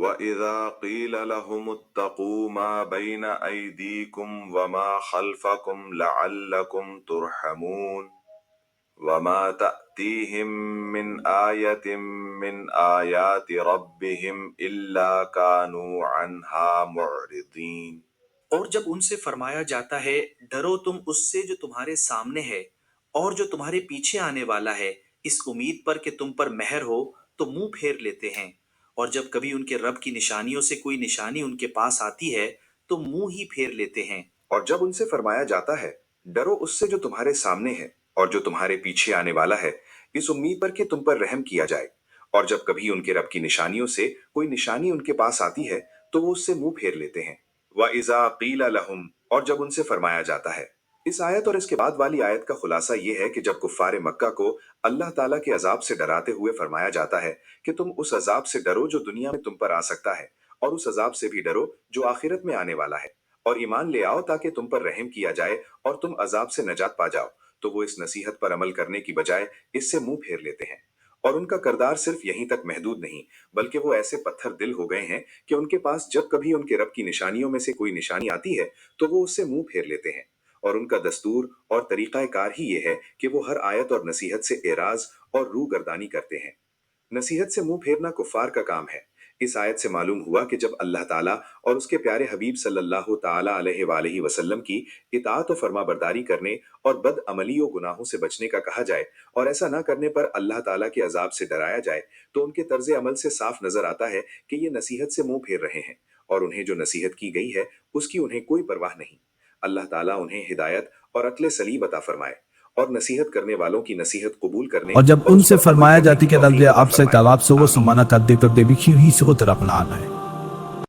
وَإِذَا قِيلَ لَهُمُ اتَّقُوا مَا بَيْنَ أَيْدِيكُمْ وَمَا خَلْفَكُمْ لَعَلَّكُمْ تُرْحَمُونَ وَمَا تَأْتِيهِمْ مِنْ آيَةٍ مِنْ آيَاتِ رَبِّهِمْ إِلَّا كَانُوا عَنْهَا مُعْرِضِينَ۔ اور جب ان سے فرمایا جاتا ہے ڈرو تم اس سے جو تمہارے سامنے ہے اور جو تمہارے پیچھے آنے والا ہے، اس امید پر کہ تم پر مہر ہو، تو منہ پھیر لیتے ہیں، اور جب کبھی ان کے رب کی نشانیوں سے کوئی نشانی ان کے پاس آتی ہے تو منہ ہی پھیر لیتے ہیں۔ اور جب ان سے فرمایا جاتا ہے ڈرو اس سے جو تمہارے سامنے ہے اور جو تمہارے پیچھے آنے والا ہے، اس امید پر کہ تم پر رحم کیا جائے، اور جب کبھی ان کے رب کی نشانیوں سے کوئی نشانی ان کے پاس آتی ہے تو وہ اس سے منہ پھیر لیتے ہیں۔ وَإِذَا قِيلَ لَهُمْ، اور جب ان سے فرمایا جاتا ہے۔ اس آیت اور اس کے بعد والی آیت کا خلاصہ یہ ہے کہ جب کفار مکہ کو اللہ تعالیٰ کے عذاب سے ڈراتے ہوئے فرمایا جاتا ہے کہ تم اس عذاب سے ڈرو جو دنیا میں تم پر آ سکتا ہے، اور اس عذاب سے بھی ڈرو جو آخرت میں آنے والا ہے، اور ایمان لے آؤ تاکہ تم پر رحم کیا جائے اور تم عذاب سے نجات پا جاؤ، تو وہ اس نصیحت پر عمل کرنے کی بجائے اس سے منہ پھیر لیتے ہیں۔ اور ان کا کردار صرف یہیں تک محدود نہیں، بلکہ وہ ایسے پتھر دل ہو گئے ہیں کہ ان کے پاس جب کبھی ان کے رب کی نشانیوں میں سے کوئی نشانی آتی ہے تو وہ اس سے منہ پھیر لیتے ہیں، اور ان کا دستور اور طریقہ کار ہی یہ ہے کہ وہ ہر آیت اور نصیحت سے اعراض اور روح گردانی کرتے ہیں۔ نصیحت سے منہ پھیرنا کفار کا کام ہے۔ اس آیت سے معلوم ہوا کہ جب اللہ تعالیٰ اور اس کے پیارے حبیب صلی اللہ تعالیٰ علیہ وآلہ وسلم کی اطاعت و فرما برداری کرنے اور بد عملی و گناہوں سے بچنے کا کہا جائے اور ایسا نہ کرنے پر اللہ تعالیٰ کے عذاب سے ڈرایا جائے، تو ان کے طرز عمل سے صاف نظر آتا ہے کہ یہ نصیحت سے منہ پھیر رہے ہیں، اور انہیں جو نصیحت کی گئی ہے اس کی انہیں کوئی پرواہ نہیں۔ اللہ تعالیٰ انہیں ہدایت اور عقل سلیم عطا فرمائے، اور نصیحت کرنے والوں کی نصیحت قبول کرنے اور جب ان سے فرمایا جاتی کہ اللہ آپ سے تعلاب سے وہ سمانا کر دے تو دے بھی کیوں ہی سے وہ طرف نہ آنا ہے۔